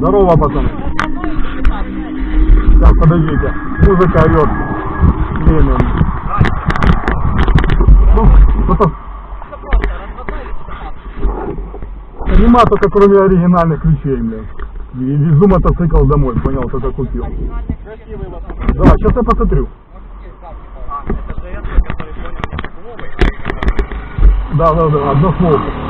Здорово, пацаны. Сейчас, подождите. Музыка орет. Блин. Ну, что-то... Нема только кроме оригинальных ключей, блядь. И везу мотоцикл домой, понял, только купил. Да, сейчас я посмотрю. Да, одно слово.